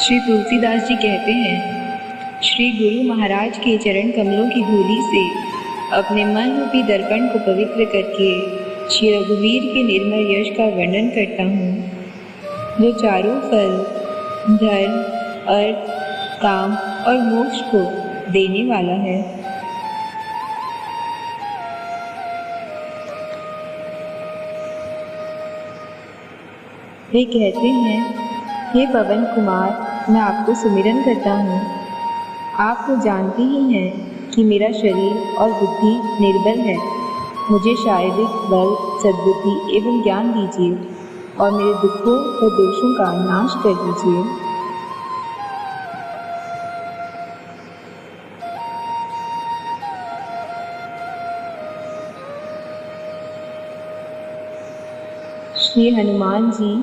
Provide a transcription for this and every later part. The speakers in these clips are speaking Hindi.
श्री तुलसीदास जी कहते हैं, श्री गुरु महाराज के चरण कमलों की धूलि से अपने मन रूपी दर्पण को पवित्र करके श्री रघुवीर के निर्मल यश का वर्णन करता हूँ, जो चारों फल धर्म, अर्थ, काम और मोक्ष को देने वाला है। वे कहते हैं, हे पवन कुमार, मैं आपको सुमिरन करता हूँ। आप तो जानते ही हैं कि मेरा शरीर और बुद्धि निर्बल है। मुझे शारीरिक बल, सद्बुद्धि एवं ज्ञान दीजिए और मेरे दुखों व दोषों का नाश कर दीजिए। श्री हनुमान जी,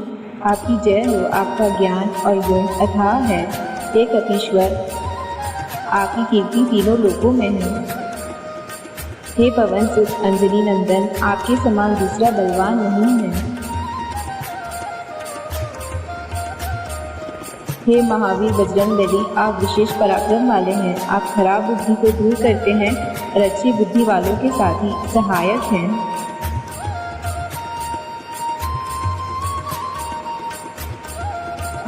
आपकी जय हो। आपका ज्ञान और गुण अथाह है। हे कपीश्वर, आपकी कीर्ति तीनों लोकों में है। हे पवन सुत अंजलि नंदन, आपके समान दूसरा बलवान नहीं है। हे महावीर बजरंगबली, आप विशेष पराक्रम वाले हैं। आप खराब बुद्धि को दूर करते हैं और अच्छी बुद्धि वालों के साथी सहायक हैं।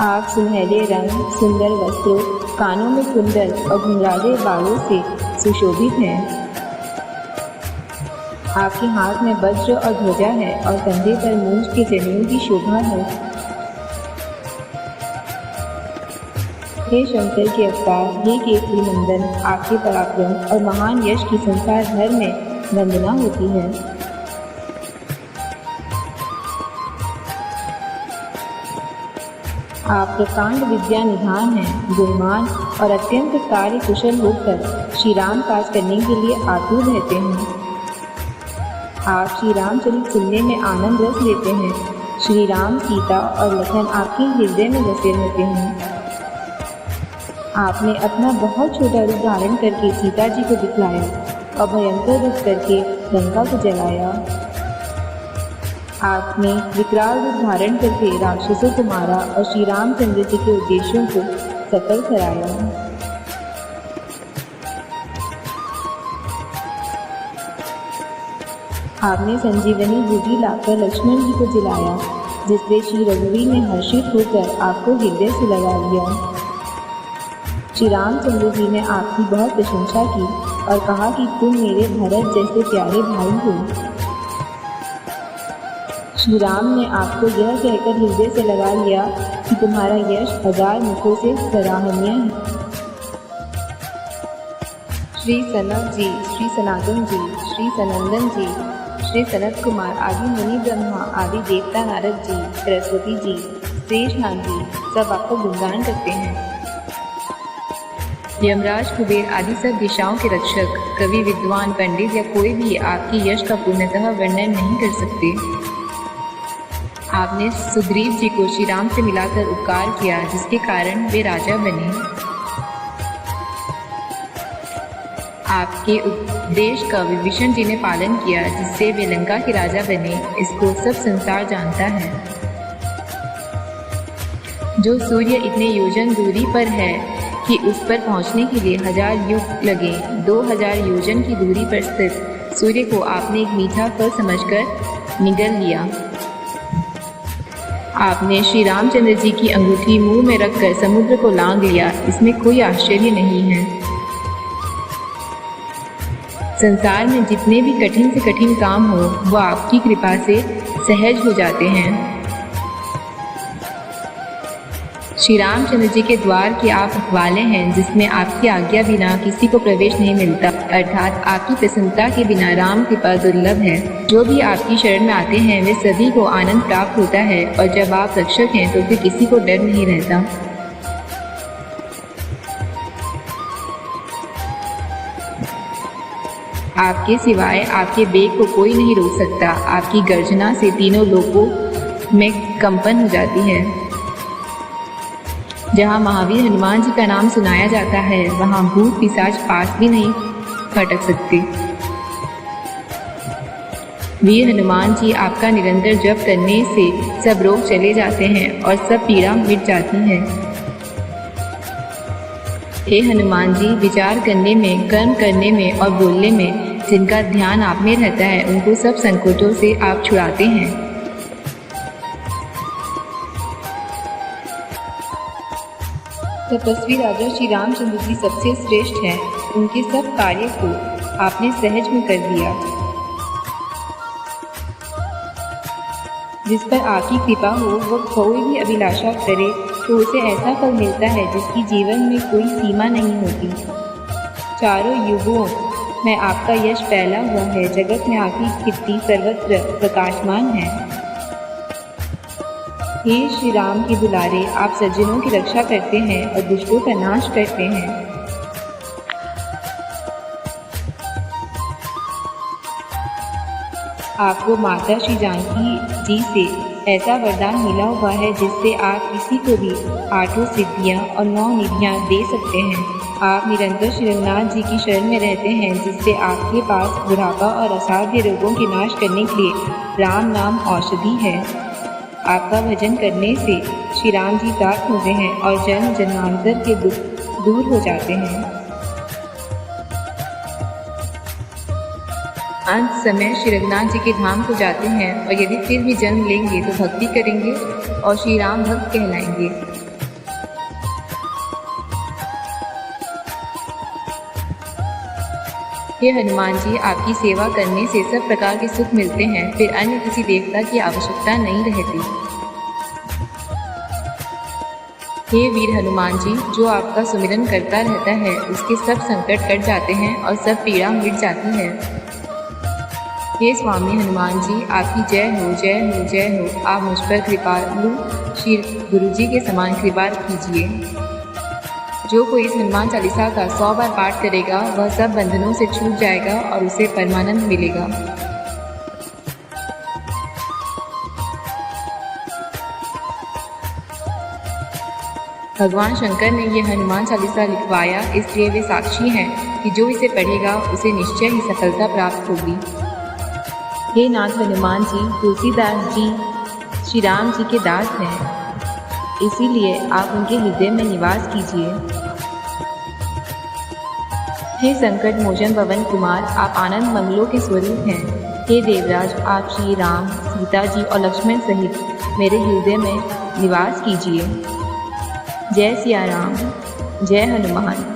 आप सुनहले रंग, सुंदर वस्त्रों, कानों में कुंडल और घुंघराले बालों से सुशोभित हैं। आपके हाथ में वज्र और ध्वजा है और कंधे पर मूंछ के जनेऊ की शोभा है। हे शंकर के अवतार, हे केसरी नंदन, आपके पराक्रम और महान यश की संसार भर में वंदना होती है। आप प्रकांड विद्या निधान हैं, गुणवान और अत्यंत कार्य कुशल होकर श्री राम काज करने के लिए आतुर रहते हैं। आप श्री रामचरित सुनने में आनंद रस लेते हैं। श्री राम, सीता और लखन आपके हृदय में बसे रहते हैं। आपने अपना बहुत छोटा रूप धारण करके सीता जी को दिखलाया और भयंकर रूप करके लंका को जलाया। आपने विकराल रूप धारण करके राक्षसों को मारा और श्री रामचंद्र जी के उद्देश्यों को सफल कराया। आपने संजीवनी बूटी लाकर लक्ष्मण जी को जिलाया, जिससे श्री रघुवीर ने हर्षित होकर आपको हृदय से लगा लिया। श्री रामचंद्र जी ने आपकी बहुत प्रशंसा की और कहा कि तुम मेरे भरत जैसे प्यारे भाई हो। श्री राम ने आपको यह कहकर हृदय से लगा लिया कि तुम्हारा यश 1000 मुखों से सराहनीय है। श्री सनक जी, श्री सनातन जी, श्री सनंदन जी, श्री सनत कुमार आदि मुनि ब्रह्मा आदि देवता नारद जी, सरस्वती जी, शेषनाग जी सब आपको गुणगान करते हैं। यमराज, कुबेर आदि सब दिशाओं के रक्षक, कवि, विद्वान, पंडित या कोई भी आपकी यश का पूर्णतः वर्णन नहीं कर सकते। आपने सुग्रीव जी को श्री राम से मिलाकर उपकार किया, जिसके कारण वे राजा बने। आपके उपदेश का विभीषण जी ने पालन किया, जिससे वे लंका के राजा बने। इसको सब संसार जानता है। जो सूर्य इतने योजन दूरी पर है कि उस पर पहुंचने के लिए 1000 युग लगे, 2000 योजन की दूरी पर स्थित सूर्य को आपने एक मीठा फल समझकर निगल लिया। आपने श्री रामचंद्र जी की अंगूठी मुंह में रखकर समुद्र को लांघ लिया। इसमें कोई आश्चर्य नहीं है। संसार में जितने भी कठिन से कठिन काम हो, वो आपकी कृपा से सहज हो जाते हैं। श्री रामचंद्र जी के द्वार के आप रखवाले हैं, जिसमें आपकी आज्ञा बिना किसी को प्रवेश नहीं मिलता, अर्थात आपकी प्रसन्नता के बिना राम कृपा दुर्लभ है। जो भी आपकी शरण में आते हैं, वे सभी को आनंद प्राप्त होता है और जब आप रक्षक हैं तो फिर किसी को डर नहीं रहता। आपके सिवाय आपके बेग को कोई नहीं रोक सकता। आपकी गर्जना से तीनों लोगों में कंपन हो जाती है। जहाँ महावीर हनुमान जी का नाम सुनाया जाता है, वहाँ भूत पिशाच पास भी नहीं फटक सकते। वीर हनुमान जी आपका निरंतर जप करने से सब रोग चले जाते हैं और सब पीड़ा मिट जाती है। हे हनुमान जी, विचार करने में, कर्म करने में और बोलने में जिनका ध्यान आप में रहता है, उनको सब संकटों से आप छुड़ाते हैं। तपस्वी राजा श्री रामचंद्र जी सबसे श्रेष्ठ हैं। उनके सब कार्य को आपने सहज में कर दिया। जिस पर आपकी कृपा हो, वह कोई भी अभिलाषा करे तो उसे ऐसा फल मिलता है जिसकी जीवन में कोई सीमा नहीं होती। चारों युगों में आपका यश फैला हुआ है। जगत में आपकी कीर्ति सर्वत्र प्रकाशमान है। हे श्री राम के दुलारे, आप सज्जनों की रक्षा करते हैं और दुष्टों का नाश करते हैं। आपको माता श्री जानकी जी से ऐसा वरदान मिला हुआ है जिससे आप किसी को भी 8 सिद्धियां और 9 निधियां दे सकते हैं। आप निरंतर श्री रघुनाथ जी की शरण में रहते हैं, जिससे आपके पास बुढ़ापा और असाध्य रोगों के नाश करने के लिए राम नाम औषधि है। आपका भजन करने से श्री राम जी प्राप्त होते हैं और जन्म जन्मांतर के दुख दूर हो जाते हैं। अंत समय श्री रघुनाथ जी के धाम को जाते हैं और यदि फिर भी जन्म लेंगे तो भक्ति करेंगे और श्री राम भक्त कहलाएंगे। हे हनुमान जी, आपकी सेवा करने से सब प्रकार के सुख मिलते हैं, फिर अन्य किसी देवता की आवश्यकता नहीं रहती। हे वीर हनुमान जी, जो आपका सुमिरन करता रहता है उसके सब संकट कट जाते हैं और सब पीड़ा मिट जाती है। हे स्वामी हनुमान जी, आपकी जय हो, जय हो, जय हो। आप मुझ पर कृपालु श्री गुरु जी के समान कृपा कीजिए। जो कोई इस हनुमान चालीसा का 100 बार पाठ करेगा, वह सब बंधनों से छूट जाएगा और उसे परमानंद मिलेगा। भगवान शंकर ने यह हनुमान चालीसा लिखवाया, इसलिए वे साक्षी हैं कि जो इसे पढ़ेगा उसे निश्चय ही सफलता प्राप्त होगी। हे नाथ हनुमान जी, तुलसीदास जी श्री राम जी के दास हैं, इसीलिए आप उनके हृदय में निवास कीजिए। हे संकट मोचन पवन कुमार, आप आनंद मंगलों के स्वरूप हैं। हे देवराज, आप श्री राम, सीता जी और लक्ष्मण सहित मेरे हृदय में निवास कीजिए। जय सिया राम, जय हनुमान।